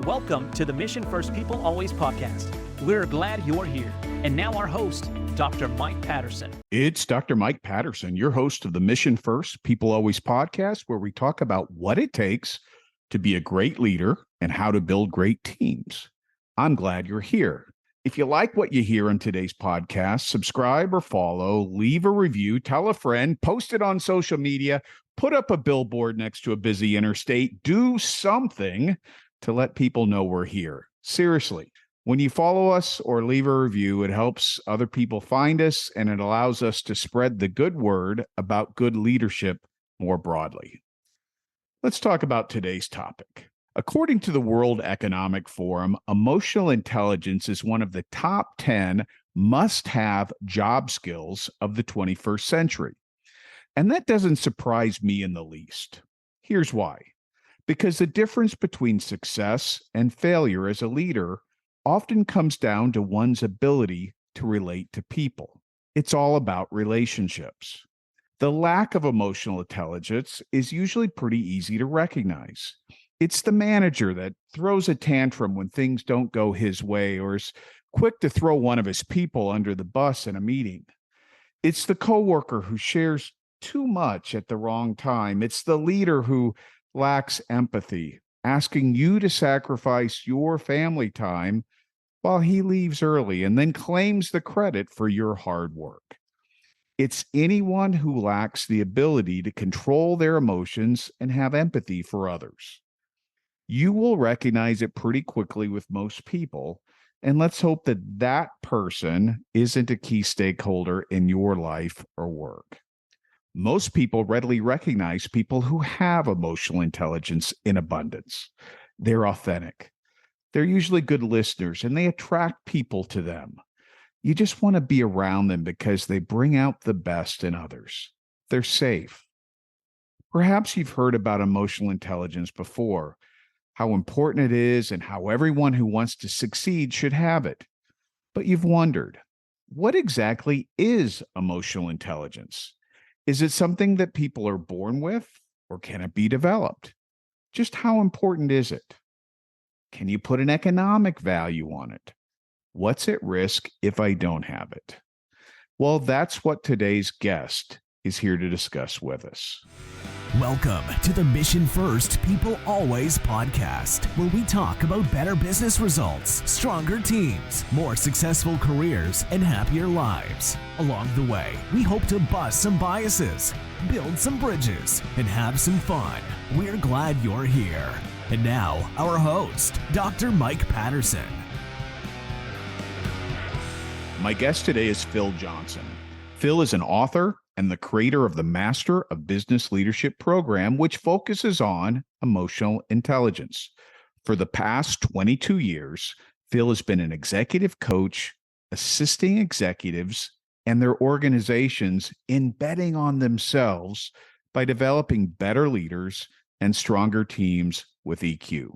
Welcome to the Mission First People Always podcast. We're glad you're here. And now our host, Dr. Mike Patterson. It's Dr. Mike Patterson, your host of the Mission First People Always podcast, where we talk about what it takes to be a great leader and how to build great teams. I'm glad you're here. If you like what you hear in today's podcast, subscribe or follow, leave a review, tell a friend, post it on social media, put up a billboard next to a busy interstate, do something to let people know we're here. Seriously, when you follow us or leave a review, it helps other people find us and it allows us to spread the good word about good leadership more broadly. Let's talk about today's topic. According to the World Economic Forum, emotional intelligence is one of the top 10 must-have job skills of the 21st century. And that doesn't surprise me in the least. Here's why. Because the difference between success and failure as a leader often comes down to one's ability to relate to people. It's all about relationships. The lack of emotional intelligence is usually pretty easy to recognize. It's the manager that throws a tantrum when things don't go his way or is quick to throw one of his people under the bus in a meeting. It's the coworker who shares too much at the wrong time. It's the leader who lacks empathy, asking you to sacrifice your family time while he leaves early and then claims the credit for your hard work. It's anyone who lacks the ability to control their emotions and have empathy for others. You will recognize it pretty quickly with most people, and let's hope that that person isn't a key stakeholder in your life or work. Most people readily recognize people who have emotional intelligence in abundance. They're authentic. They're usually good listeners, and they attract people to them. You just want to be around them because they bring out the best in others. They're safe. Perhaps you've heard about emotional intelligence before, how important it is and how everyone who wants to succeed should have it. But you've wondered, what exactly is emotional intelligence? Is it something that people are born with, or can it be developed? Just how important is it? Can you put an economic value on it? What's at risk if I don't have it? Well, that's what today's guest is here to discuss with us. Welcome to the Mission First People Always podcast, where we talk about better business results, stronger teams, more successful careers, and happier lives. Along the way, we hope to bust some biases, build some bridges, and have some fun. We're glad you're here. And now, our host, Dr. Mike Patterson. My guest today is Phil Johnson. Phil is an author and the creator of the Master of Business Leadership program, which focuses on emotional intelligence. For the past 22 years, Phil has been an executive coach, assisting executives and their organizations in betting on themselves by developing better leaders and stronger teams with EQ.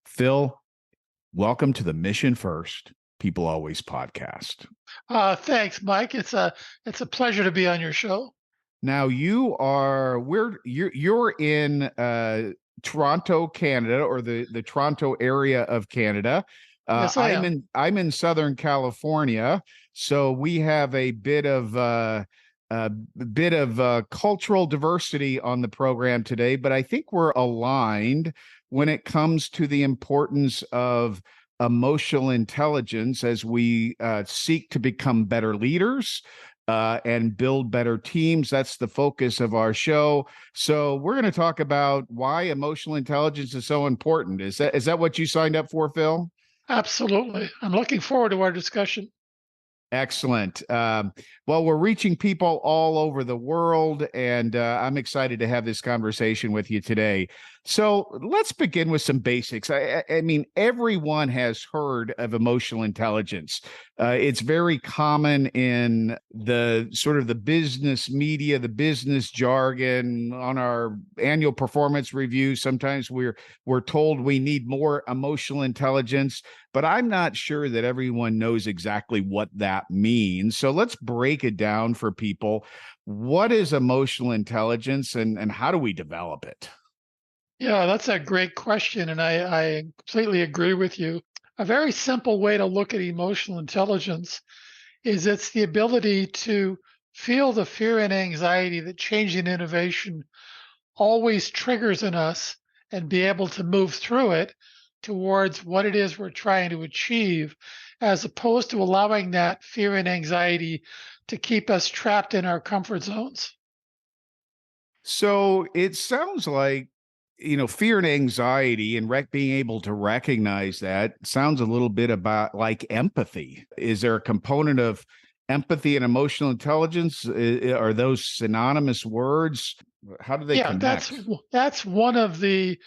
Phil, welcome to the Mission First People Always podcast. Thanks, Mike. It's a pleasure to be on your show. Now you're in Toronto, Canada, or the Toronto area of Canada. Yes, I am. I'm in Southern California, so we have a bit of cultural diversity on the program today. But I think we're aligned when it comes to the importance of emotional intelligence as we seek to become better leaders and build better teams. That's the focus of our show. So we're going to talk about why emotional intelligence is so important. Is that what you signed up for, Phil? Absolutely. I'm looking forward to our discussion. Excellent. Well, we're reaching people all over the world, and I'm excited to have this conversation with you today. So let's begin with some basics. I mean, everyone has heard of emotional intelligence. It's very common in the sort of the business media, the business jargon. On our annual performance review, sometimes we're told we need more emotional intelligence, but I'm not sure that everyone knows exactly what that means. So let's break it down for people. What is emotional intelligence and how do we develop it? Yeah, that's a great question, and I completely agree with you. A very simple way to look at emotional intelligence is it's the ability to feel the fear and anxiety that change and innovation always triggers in us and be able to move through it towards what it is we're trying to achieve, as opposed to allowing that fear and anxiety to keep us trapped in our comfort zones. So it sounds like, fear and anxiety and being able to recognize that sounds a little bit about like empathy. Is there a component of empathy and emotional intelligence? Are those synonymous words? How do they Yeah, connect? that's one of the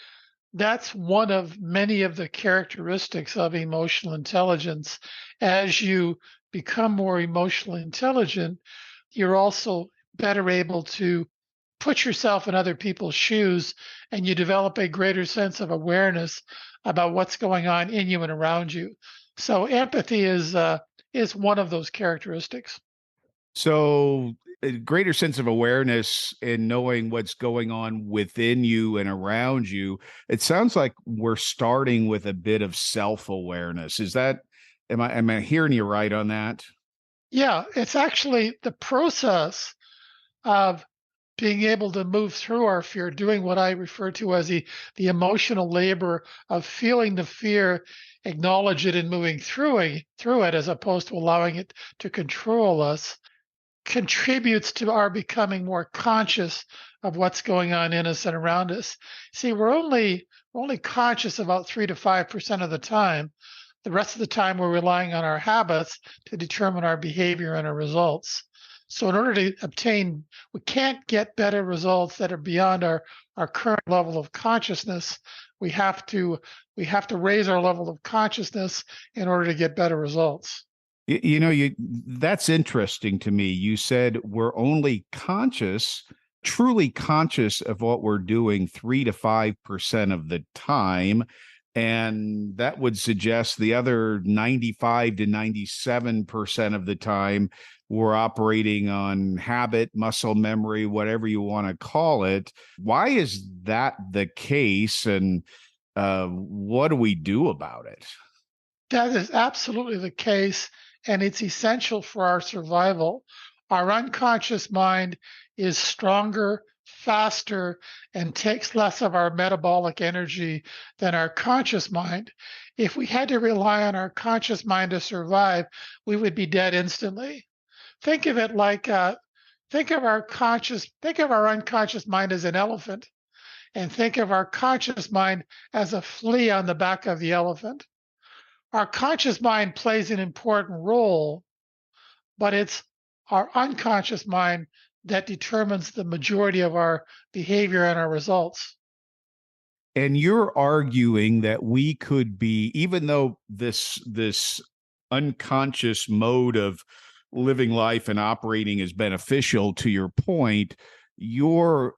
that's one of many of the characteristics of emotional intelligence. As you become more emotionally intelligent, you're also better able to put yourself in other people's shoes, and you develop a greater sense of awareness about what's going on in you and around you. So empathy is one of those characteristics. So, a greater sense of awareness and knowing what's going on within you and around you. It sounds like we're starting with a bit of self-awareness. Am I hearing you right on that? Yeah, it's actually the process of being able to move through our fear, doing what I refer to as the emotional labor of feeling the fear, acknowledge it, and moving through it, as opposed to allowing it to control us, contributes to our becoming more conscious of what's going on in us and around us. See, we're only conscious about 3 to 5% of the time. The rest of the time, we're relying on our habits to determine our behavior and our results. So, in order to obtain, we can't get better results that are beyond our current level of consciousness. We have to we have to raise our level of consciousness in order to get better results. You that's interesting to me. You said we're only truly conscious of what we're doing 3 to 5% of the time. And that would suggest the other 95 to 97% of the time we're operating on habit, muscle memory, whatever you want to call it. Why is that the case? And what do we do about it? That is absolutely the case, and it's essential for our survival. Our unconscious mind is stronger, faster, and takes less of our metabolic energy than our conscious mind. If we had to rely on our conscious mind to survive, we would be dead instantly. Think of it like think of our unconscious mind as an elephant, and think of our conscious mind as a flea on the back of the elephant. Our conscious mind plays an important role, but it's our unconscious mind that determines the majority of our behavior and our results. And you're arguing that we could be, even though this unconscious mode of living life and operating is beneficial to your point, you're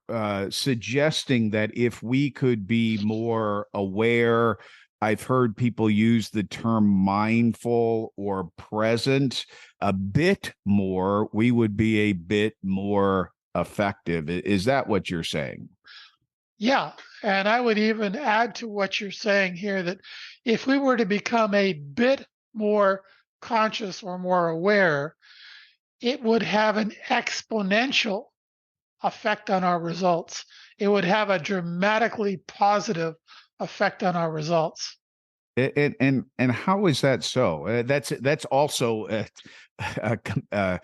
suggesting that if we could be more aware, I've heard people use the term mindful or present a bit more, we would be a bit more effective. Is that what you're saying? Yeah, and I would even add to what you're saying here that if we were to become a bit more conscious or more aware, it would have an exponential effect on our results. It would have a dramatically positive effect on our results. And how is that so? That's also a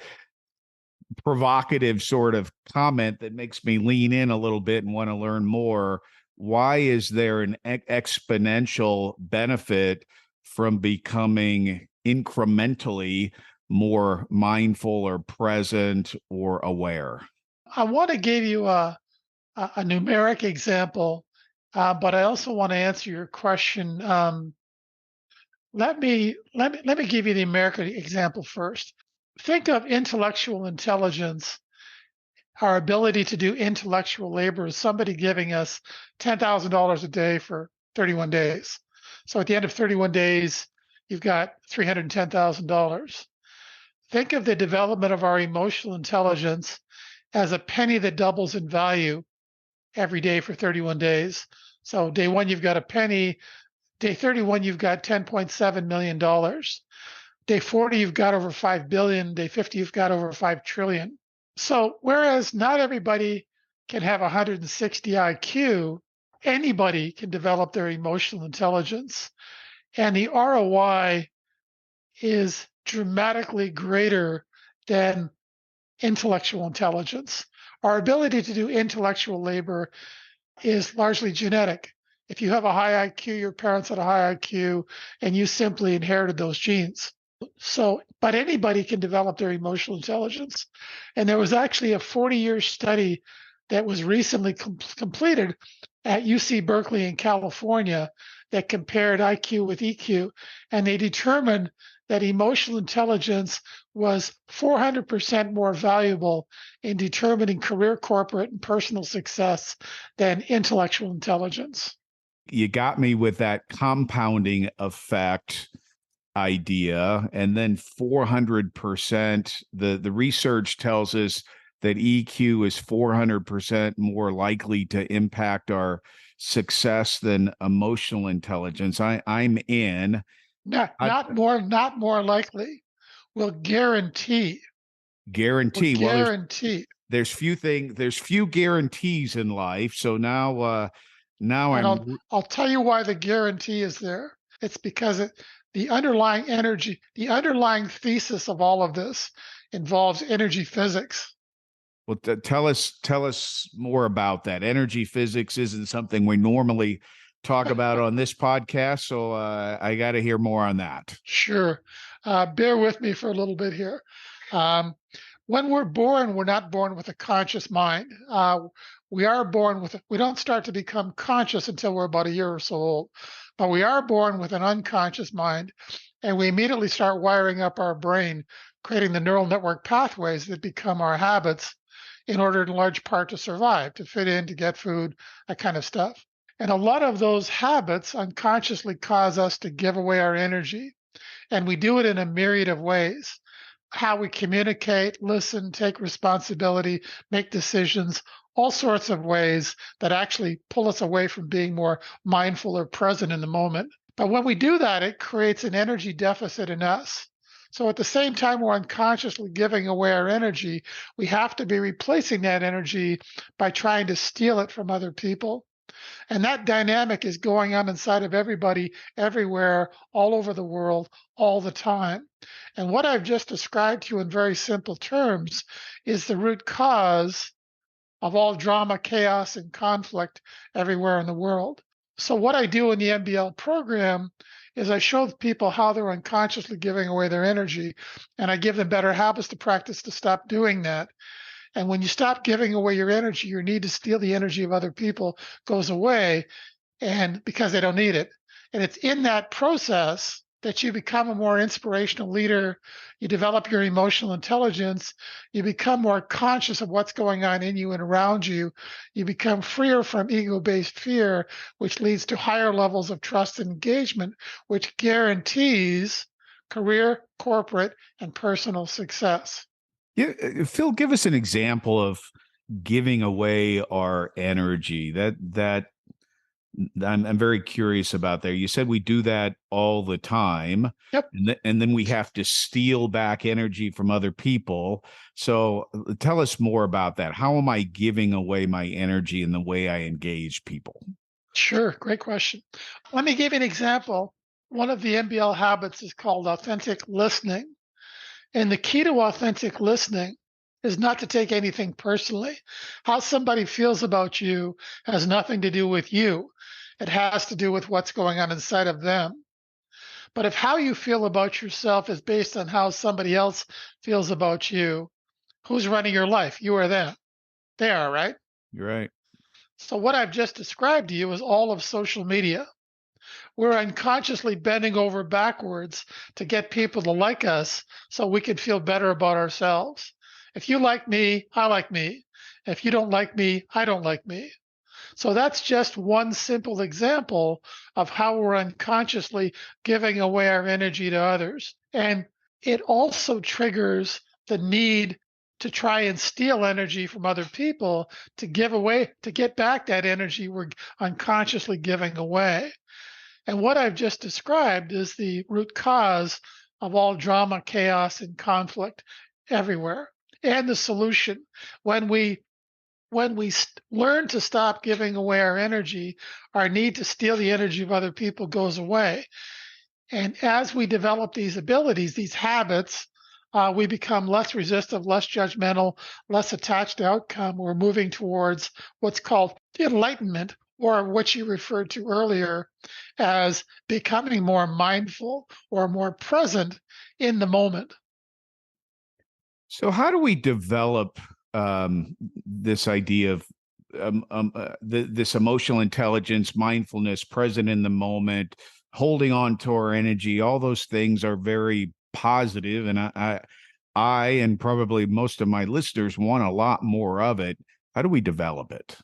provocative sort of comment that makes me lean in a little bit and want to learn more. Why is there an exponential benefit from becoming incrementally more mindful or present or aware? I want to give you a numeric example, but I also want to answer your question. Let me give you the American example first. Think of intellectual intelligence, our ability to do intellectual labor, as somebody giving us $10,000 a day for 31 days. So at the end of 31 days, you've got $310,000. Think of the development of our emotional intelligence as a penny that doubles in value every day for 31 days. So day one, you've got a penny. Day 31, you've got $10.7 million. Day 40, you've got over 5 billion. Day 50, you've got over 5 trillion. So whereas not everybody can have 160 IQ, anybody can develop their emotional intelligence. And the ROI is dramatically greater than intellectual intelligence. Our ability to do intellectual labor is largely genetic. If you have a high IQ, your parents had a high IQ, and you simply inherited those genes. So, but anybody can develop their emotional intelligence. And there was actually a 40-year study that was recently completed at UC Berkeley in California that compared IQ with EQ, and they determined that emotional intelligence was 400% more valuable in determining career, corporate, and personal success than intellectual intelligence. You got me with that compounding effect idea. And then 400%, the research tells us that EQ is 400% more likely to impact our success than emotional intelligence. I'm in. Not more likely. Will guarantee. Guarantee. Will Well, guarantee. there's few guarantees in life. So now I'll tell you why the guarantee is there. It's because the underlying energy, the underlying thesis of all of this involves energy physics. Well, tell us more about that. Energy physics isn't something we normally talk about on this podcast, so I got to hear more on that. Sure. Bear with me for a little bit here. When we're born, we're not born with a conscious mind. We don't start to become conscious until we're about a year or so old, but we are born with an unconscious mind, and we immediately start wiring up our brain, creating the neural network pathways that become our habits in order in large part to survive, to fit in, to get food, that kind of stuff. And a lot of those habits unconsciously cause us to give away our energy. And we do it in a myriad of ways. How we communicate, listen, take responsibility, make decisions, all sorts of ways that actually pull us away from being more mindful or present in the moment. But when we do that, it creates an energy deficit in us. So at the same time we're unconsciously giving away our energy, we have to be replacing that energy by trying to steal it from other people. And that dynamic is going on inside of everybody, everywhere, all over the world, all the time. And what I've just described to you in very simple terms is the root cause of all drama, chaos, and conflict everywhere in the world. So what I do in the MBL program is I show people how they're unconsciously giving away their energy, and I give them better habits to practice to stop doing that. And when you stop giving away your energy, your need to steal the energy of other people goes away, and because they don't need it. And it's in that process that you become a more inspirational leader, you develop your emotional intelligence, you become more conscious of what's going on in you and around you, you become freer from ego-based fear, which leads to higher levels of trust and engagement, which guarantees career, corporate, and personal success. Yeah, Phil, give us an example of giving away our energy. That I'm very curious about there. You said we do that all the time. Yep. And then we have to steal back energy from other people. So tell us more about that. How am I giving away my energy in the way I engage people? Sure. Great question. Let me give you an example. One of the MBL habits is called authentic listening. And the key to authentic listening is not to take anything personally. How somebody feels about you has nothing to do with you. It has to do with what's going on inside of them. But if how you feel about yourself is based on how somebody else feels about you, who's running your life? You or them? They are, right? You're right. So what I've just described to you is all of social media. We're unconsciously bending over backwards to get people to like us so we can feel better about ourselves. If you like me, I like me. If you don't like me, I don't like me. So that's just one simple example of how we're unconsciously giving away our energy to others. And it also triggers the need to try and steal energy from other people to give away, to get back that energy we're unconsciously giving away. And what I've just described is the root cause of all drama, chaos, and conflict everywhere. And the solution, when we learn to stop giving away our energy, our need to steal the energy of other people goes away. And as we develop these abilities, these habits, we become less resistive, less judgmental, less attached to outcome. We're moving towards what's called enlightenment, or what you referred to earlier as becoming more mindful or more present in the moment. So, how do we develop this idea of this emotional intelligence, mindfulness, present in the moment, holding on to our energy? All those things are very positive, and I and probably most of my listeners want a lot more of it. How do we develop it?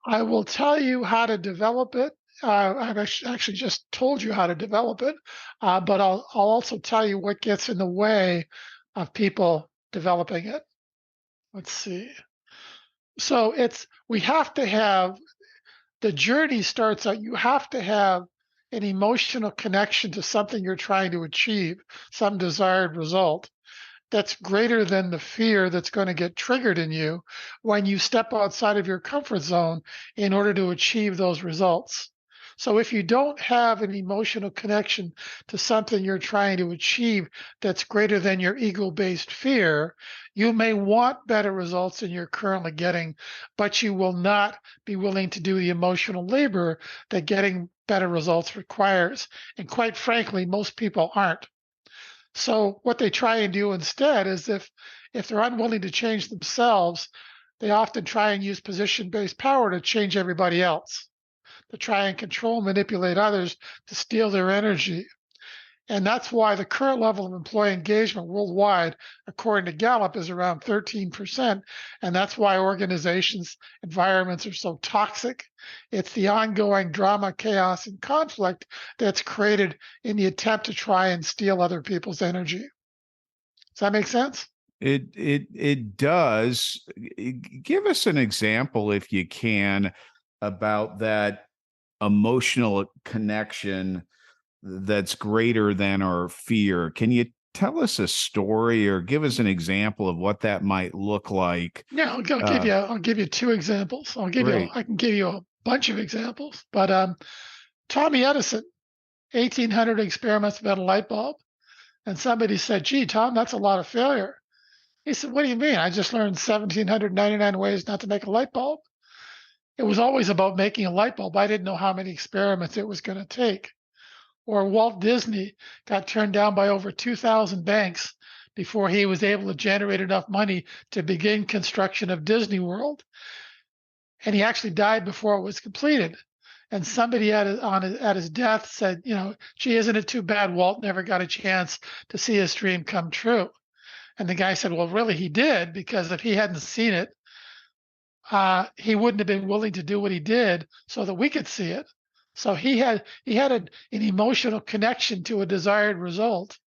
I will tell you how to develop it. I've actually just told you how to develop it, but I'll also tell you what gets in the way of people developing it. Let's see. So we have to have, the journey starts out, you have to have an emotional connection to something you're trying to achieve, some desired result that's greater than the fear that's going to get triggered in you when you step outside of your comfort zone in order to achieve those results. So if you don't have an emotional connection to something you're trying to achieve that's greater than your ego-based fear, you may want better results than you're currently getting, but you will not be willing to do the emotional labor that getting better results requires. And quite frankly, most people aren't. So what they try and do instead is if they're unwilling to change themselves, they often try and use position-based power to change everybody else, to try and control, manipulate others, to steal their energy. And that's why the current level of employee engagement worldwide, according to Gallup, is around 13%. And that's why organizations, environments are so toxic. It's the ongoing drama, chaos, and conflict that's created in the attempt to try and steal other people's energy. Does that make sense? It does. Give us an example, if you can, about that emotional connection that's greater than our fear. Can you tell us a story or give us an example of what that might look like? Yeah, I'll give you two examples. Great. I can give you a bunch of examples, but Tommy Edison, 1800 experiments about a light bulb, and somebody said, "Gee, Tom, that's a lot of failure." He said, "What do you mean? I just learned 1799 ways not to make a light bulb." It was always about making a light bulb. I didn't know how many experiments it was going to take. Or Walt Disney got turned down by over 2,000 banks before he was able to generate enough money to begin construction of Disney World. And he actually died before it was completed. And somebody at his death said, "Gee, isn't it too bad Walt never got a chance to see his dream come true?" And the guy said, "Well, really, he did, because if he hadn't seen it, he wouldn't have been willing to do what he did so that we could see it." So he had an emotional connection to a desired result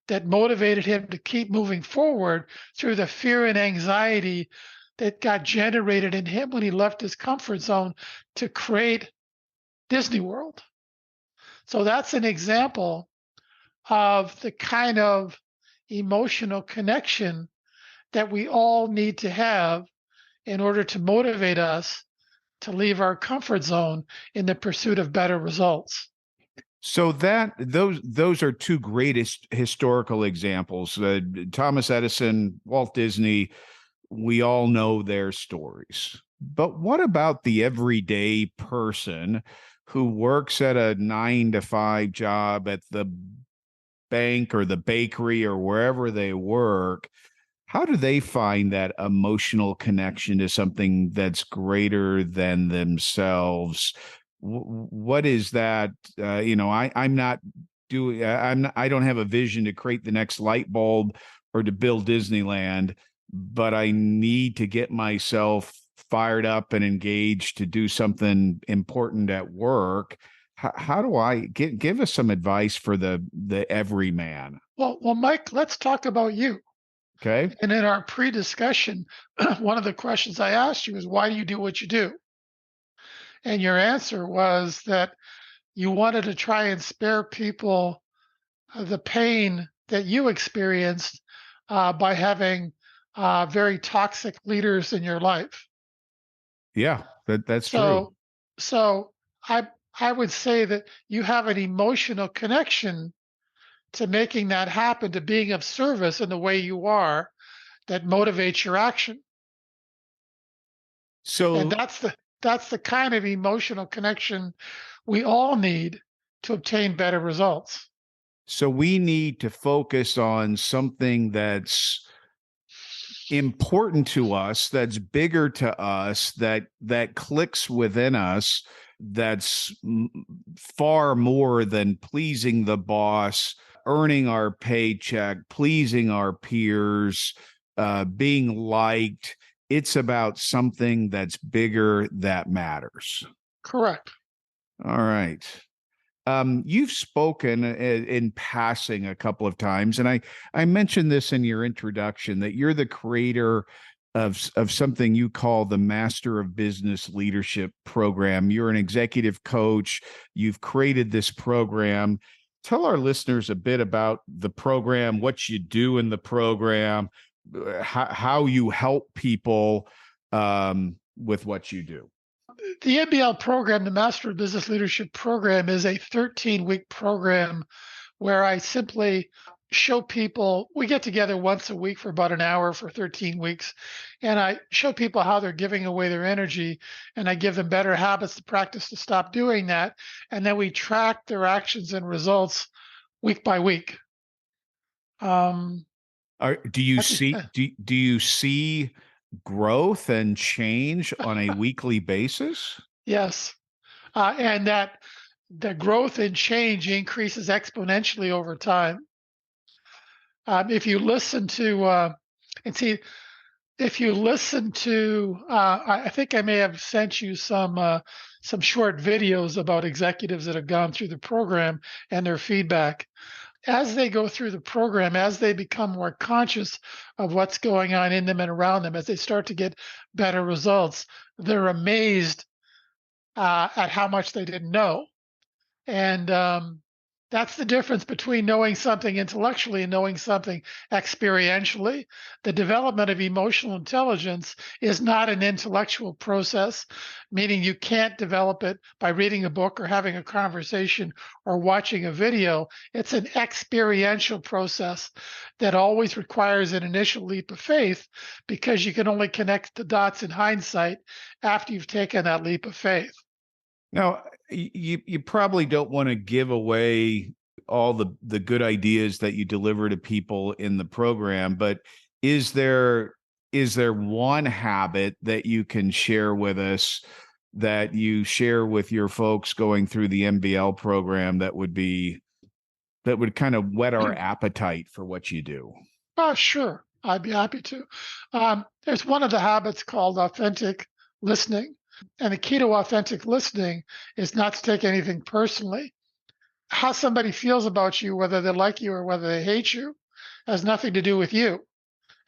that motivated him to keep moving forward through the fear and anxiety that got generated in him when he left his comfort zone to create Disney World. So that's an example of the kind of emotional connection that we all need to have in order to motivate us to leave our comfort zone in the pursuit of better results. So those are two greatest historical examples. Thomas Edison, Walt Disney, we all know their stories. But what about the everyday person who works at a 9-to-5 job at the bank or the bakery or wherever they work? How do they find that emotional connection to something that's greater than themselves? What is that? I'm not doing. I don't have a vision to create the next light bulb or to build Disneyland, but I need to get myself fired up and engaged to do something important at work. How do I give us some advice for the everyman? Well, Mike, let's talk about you. Okay. And in our pre-discussion, one of the questions I asked you is, why do you do what you do? And your answer was that you wanted to try and spare people the pain that you experienced by having very toxic leaders in your life. Yeah, that's true. So, so I would say that you have an emotional connection to making that happen, to being of service in the way you are, that motivates your action. And So that's the kind of emotional connection we all need to obtain better results. so we need to focus on something that's important to us, that's bigger to us, that clicks within us, that's far more than pleasing the boss, earning our paycheck, pleasing our peers, being liked. It's about something that's bigger, that matters. Correct. All right. You've spoken in passing a couple of times, and I mentioned this in your introduction, that you're the creator of something you call the Master of Business Leadership program. You're an executive coach. You've created this program. Tell our listeners a bit about the program, what you do in the program, how you help people with what you do. The MBL program, the Master of Business Leadership program, is a 13-week program where I simply show people, we get together once a week for about an hour for 13 weeks, and I show people how they're giving away their energy, and I give them better habits to practice to stop doing that. And then we track their actions and results week by week. Do you That's see do you see growth and change on a weekly basis? yes. And that the growth and change increases exponentially over time. If you listen to and see, if you listen to, I think I may have sent you some short videos about executives that have gone through the program and their feedback. As they go through the program, as they become more conscious of what's going on in them and around them, as they start to get better results, they're amazed at how much they didn't know. And that's the difference between knowing something intellectually and knowing something experientially. The development of emotional intelligence is not an intellectual process, meaning you can't develop it by reading a book or having a conversation or watching a video. It's an experiential process that always requires an initial leap of faith, because you can only connect the dots in hindsight after you've taken that leap of faith. Now, you probably don't want to give away all the good ideas that you deliver to people in the program, but is there one habit that you can share with us, that you share with your folks going through the MBL program, that would kind of whet our appetite for what you do? Sure. I'd be happy to. There's one of the habits called authentic listening. And the key to authentic listening is not to take anything personally. How somebody feels about you, whether they like you or whether they hate you, has nothing to do with you.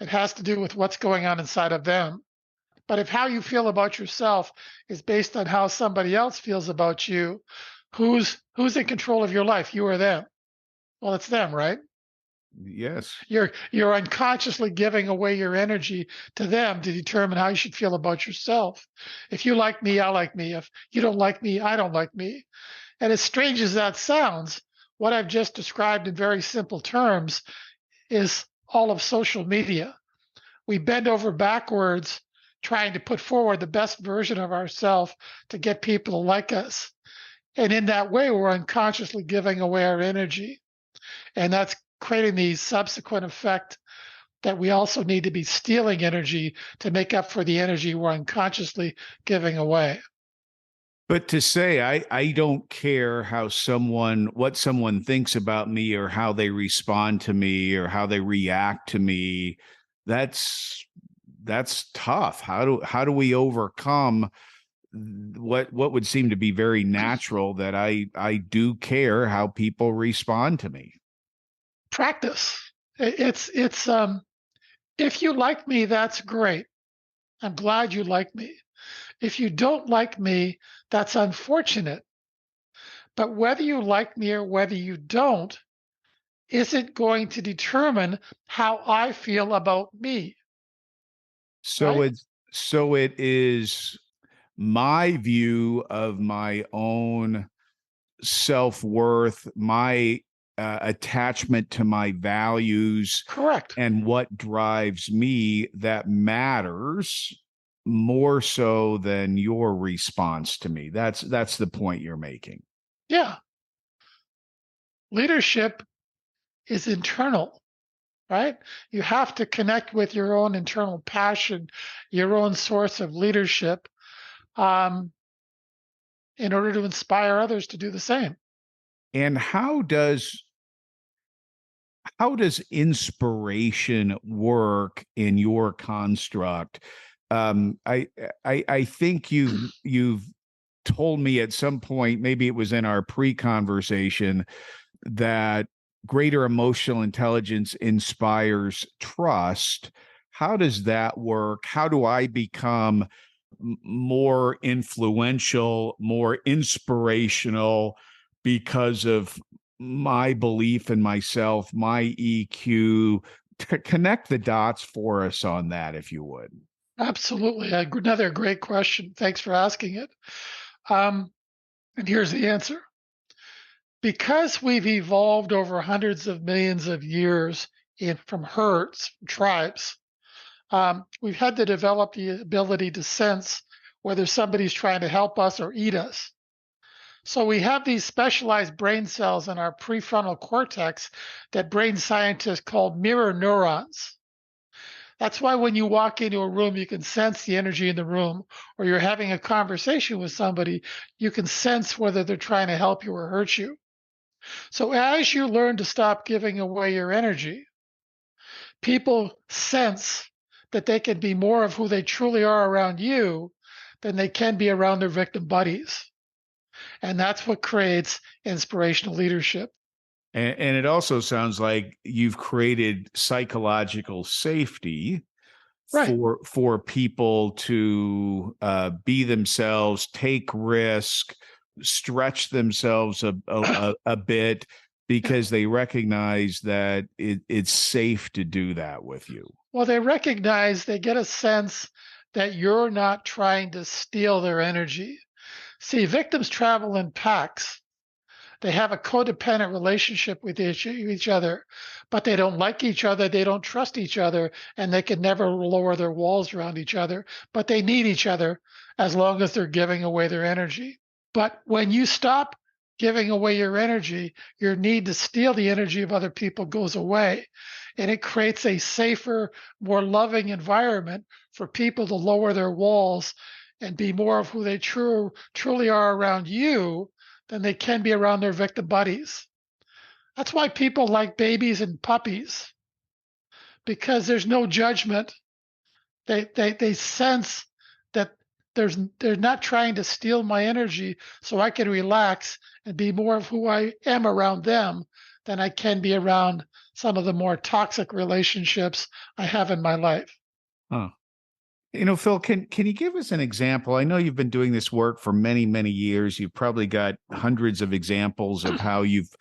It has to do with what's going on inside of them. But if how you feel about yourself is based on how somebody else feels about you, who's in control of your life, you or them? Well, it's them, right? Yes. You're unconsciously giving away your energy to them to determine how you should feel about yourself. If you like me, I like me. If you don't like me, I don't like me. And as strange as that sounds, what I've just described in very simple terms is all of social media. We bend over backwards trying to put forward the best version of ourselves to get people to like us. And in that way, we're unconsciously giving away our energy. And that's creating the subsequent effect that we also need to be stealing energy to make up for the energy we're unconsciously giving away. But to say I don't care what someone thinks about me, or how they respond to me, or how they react to me, that's tough. How do we overcome what would seem to be very natural, that I do care how people respond to me? Practice. It's If you like me, that's great. I'm glad you like me. If you don't like me, that's unfortunate. But whether you like me or whether you don't isn't going to determine how I feel about me, So right? it is my view of my own self-worth, my attachment to my values Correct. and what drives me that matters more so than your response to me. That's the point you're making. Yeah. Leadership is internal, right? You have to connect with your own internal passion, your own source of leadership, um, in order to inspire others to do the same. And how does inspiration work in your construct? I think you've told me at some point, maybe it was in our pre-conversation, that greater emotional intelligence inspires trust. How does that work? How do I become more influential, more inspirational because of my belief in myself, my EQ? Connect the dots for us on that, if you would. Absolutely. Another great question. Thanks for asking it. Um, and here's the answer. Because we've evolved over hundreds of millions of years from herds, tribes, we've had to develop the ability to sense whether somebody's trying to help us or eat us. So we have these specialized brain cells in our prefrontal cortex that brain scientists call mirror neurons. That's why when you walk into a room, you can sense the energy in the room, or you're having a conversation with somebody, you can sense whether they're trying to help you or hurt you. So as you learn to stop giving away your energy, people sense that they can be more of who they truly are around you than they can be around their victim buddies. And that's what creates inspirational leadership. And it also sounds like you've created psychological safety Right. for people to be themselves, take risk, stretch themselves a bit because they recognize that it's safe to do that with you. Well, they get a sense that you're not trying to steal their energy. See, victims travel in packs. They have a codependent relationship with each other, but they don't like each other. They don't trust each other, and they can never lower their walls around each other. But they need each other as long as they're giving away their energy. But when you stop giving away your energy, your need to steal the energy of other people goes away. And it creates a safer, more loving environment for people to lower their walls and be more of who they truly are around you than they can be around their victim buddies. That's why people like babies and puppies, because there's no judgment. They sense that they're not trying to steal my energy, so I can relax and be more of who I am around them than I can be around some of the more toxic relationships I have in my life. Huh. Phil, can you give us an example? I know you've been doing this work for many, many years. You've probably got hundreds of examples of how you've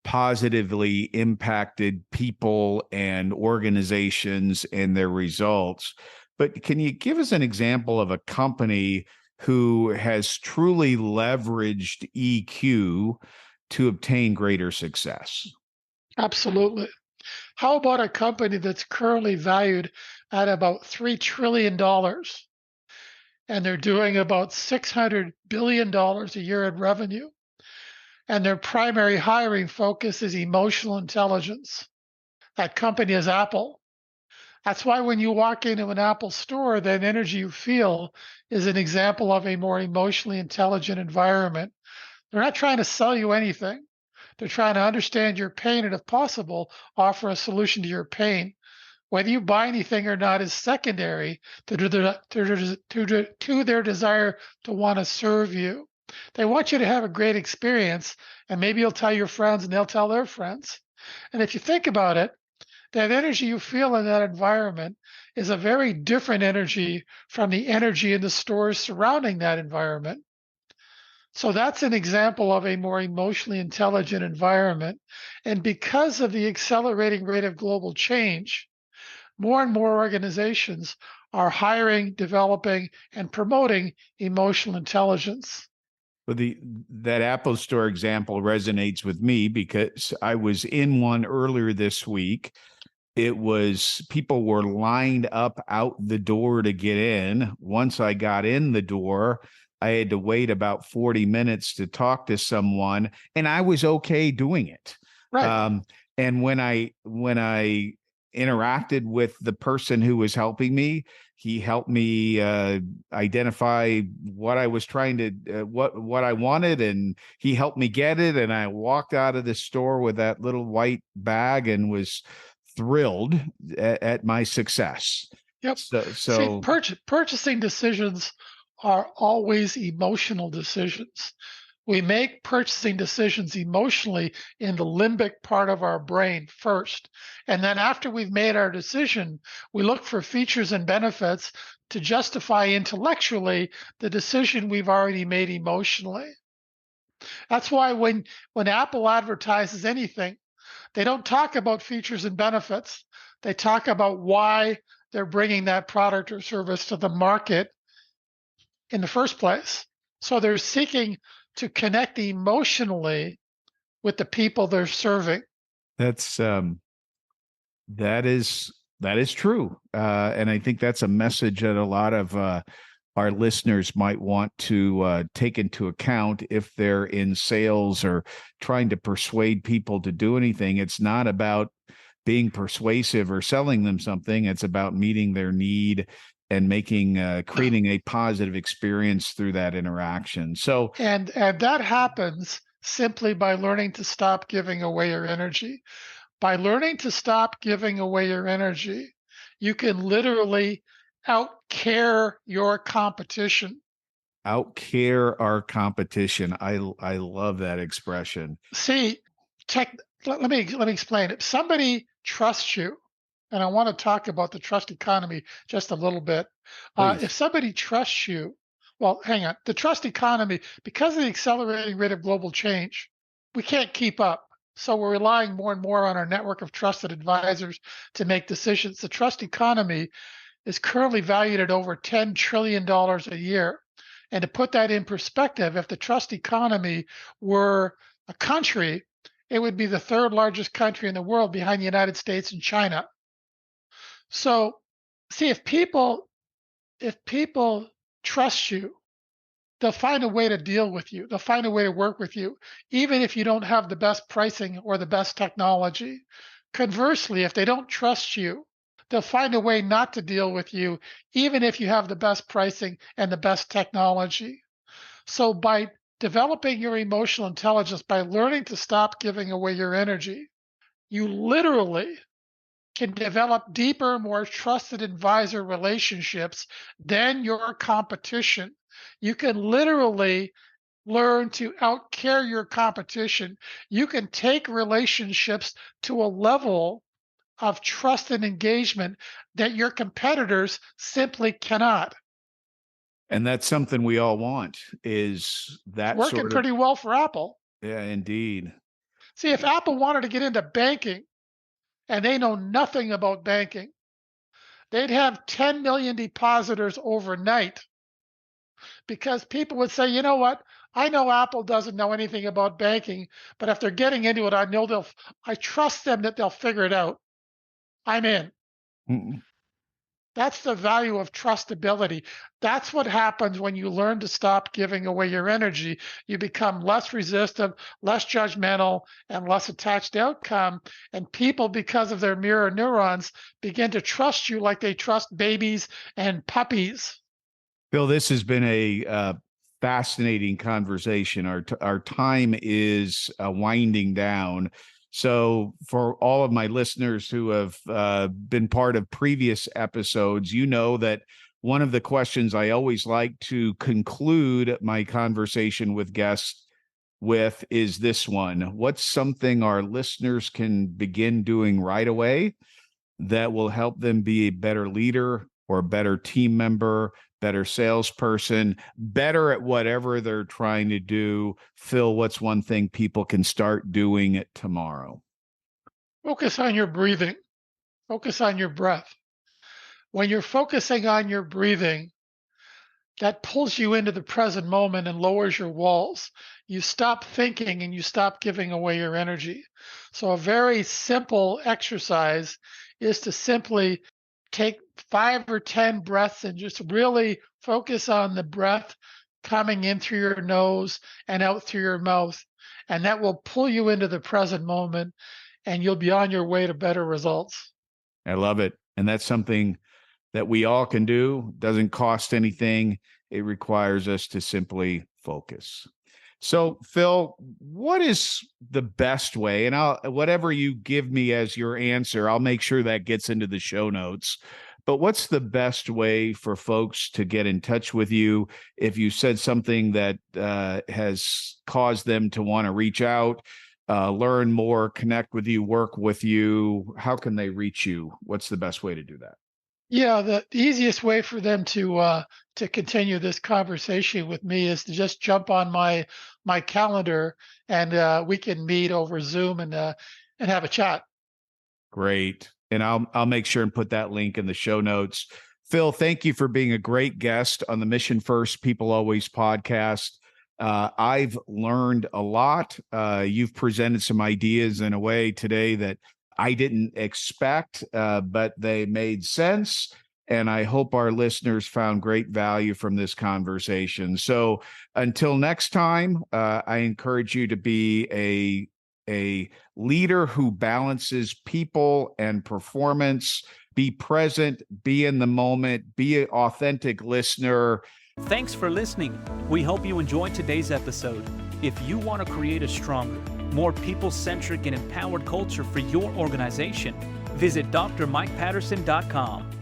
positively impacted people and organizations and their results. But can you give us an example of a company who has truly leveraged EQ to obtain greater success? Absolutely. How about a company that's currently valued at about $3 trillion and they're doing about $600 billion a year in revenue? And their primary hiring focus is emotional intelligence. That company is Apple. That's why when you walk into an Apple store, that energy you feel is an example of a more emotionally intelligent environment. They're not trying to sell you anything. They're trying to understand your pain and, if possible, offer a solution to your pain. Whether you buy anything or not is secondary to their desire to want to serve you. They want you to have a great experience, and maybe you'll tell your friends and they'll tell their friends. And if you think about it, that energy you feel in that environment is a very different energy from the energy in the stores surrounding that environment. So that's an example of a more emotionally intelligent environment. And because of the accelerating rate of global change, more and more organizations are hiring, developing, and promoting emotional intelligence. But that Apple Store example resonates with me because I was in one earlier this week. It was people were lined up out the door to get in. Once I got in the door, I had to wait about 40 minutes to talk to someone, and I was okay doing it. Right. And when I interacted with the person who was helping me, he helped me identify what I was trying to what I wanted, and he helped me get it. And I walked out of the store with that little white bag and was thrilled at my success. Yep. So See, purchasing decisions are always emotional decisions. We make purchasing decisions emotionally in the limbic part of our brain first. And then after we've made our decision, we look for features and benefits to justify intellectually the decision we've already made emotionally. That's why when Apple advertises anything, they don't talk about features and benefits. They talk about why they're bringing that product or service to the market in the first place. So they're seeking to connect emotionally with the people they're serving. that's that is true, and I think that's a message that a lot of our listeners might want to take into account if they're in sales or trying to persuade people to do anything. It's not about being persuasive or selling them something. It's about meeting their need and creating a positive experience through that interaction. So, and that happens simply by learning to stop giving away your energy. By learning to stop giving away your energy, you can literally outcare your competition. outcare our competition. I love that expression. See, let me explain it. If somebody trusts you, and I want to talk about the trust economy just a little bit. Please. If somebody trusts you, well, hang on. The trust economy, because of the accelerating rate of global change, we can't keep up. So we're relying more and more on our network of trusted advisors to make decisions. The trust economy is currently valued at over $10 trillion a year. And to put that in perspective, if the trust economy were a country, it would be the third largest country in the world behind the United States and China. So, see, if people trust you, they'll find a way to deal with you. They'll find a way to work with you, even if you don't have the best pricing or the best technology. Conversely, if they don't trust you, they'll find a way not to deal with you, even if you have the best pricing and the best technology. So by developing your emotional intelligence, by learning to stop giving away your energy, you literally can develop deeper, more trusted advisor relationships than your competition. You can literally learn to outcare your competition. You can take relationships to a level of trust and engagement that your competitors simply cannot. And that's something we all want, is that It's working pretty well for Apple. Yeah, indeed. See, if Apple wanted to get into banking and they know nothing about banking, they'd have 10 million depositors overnight, because people would say, you know what? I know Apple doesn't know anything about banking, but if they're getting into it, I trust them that they'll figure it out. I'm in. Mm-mm. That's the value of trustability. That's what happens when you learn to stop giving away your energy. You become less resistant, less judgmental, and less attached to outcome. And people, because of their mirror neurons, begin to trust you like they trust babies and puppies. Bill, this has been a fascinating conversation. Our time is winding down. So for all of my listeners who have been part of previous episodes, you know that one of the questions I always like to conclude my conversation with guests with is this one. What's something our listeners can begin doing right away that will help them be a better leader or a better team member, better salesperson, better at whatever they're trying to do? Phil, what's one thing people can start doing tomorrow? Focus on your breathing. Focus on your breath. When you're focusing on your breathing, that pulls you into the present moment and lowers your walls. You stop thinking and you stop giving away your energy. So, a very simple exercise is to simply take 5 or 10 breaths and just really focus on the breath coming in through your nose and out through your mouth. And that will pull you into the present moment and you'll be on your way to better results. I love it. And that's something that we all can do. Doesn't cost anything. It requires us to simply focus. So, Phil, what is the best way? And whatever you give me as your answer, I'll make sure that gets into the show notes. But what's the best way for folks to get in touch with you? If you said something that has caused them to want to reach out, learn more, connect with you, work with you, how can they reach you? What's the best way to do that? Yeah, the easiest way for them to continue this conversation with me is to just jump on my calendar and we can meet over Zoom and have a chat. Great. And I'll make sure and put that link in the show notes. Phil, thank you for being a great guest on the Mission First People Always podcast. I've learned a lot. You've presented some ideas in a way today that I didn't expect, but they made sense. And I hope our listeners found great value from this conversation. So until next time, I encourage you to be a leader who balances people and performance. Be present, be in the moment, be an authentic listener. Thanks for listening. We hope you enjoyed today's episode. If you want to create a stronger, more people-centric and empowered culture for your organization, visit drmikepatterson.com.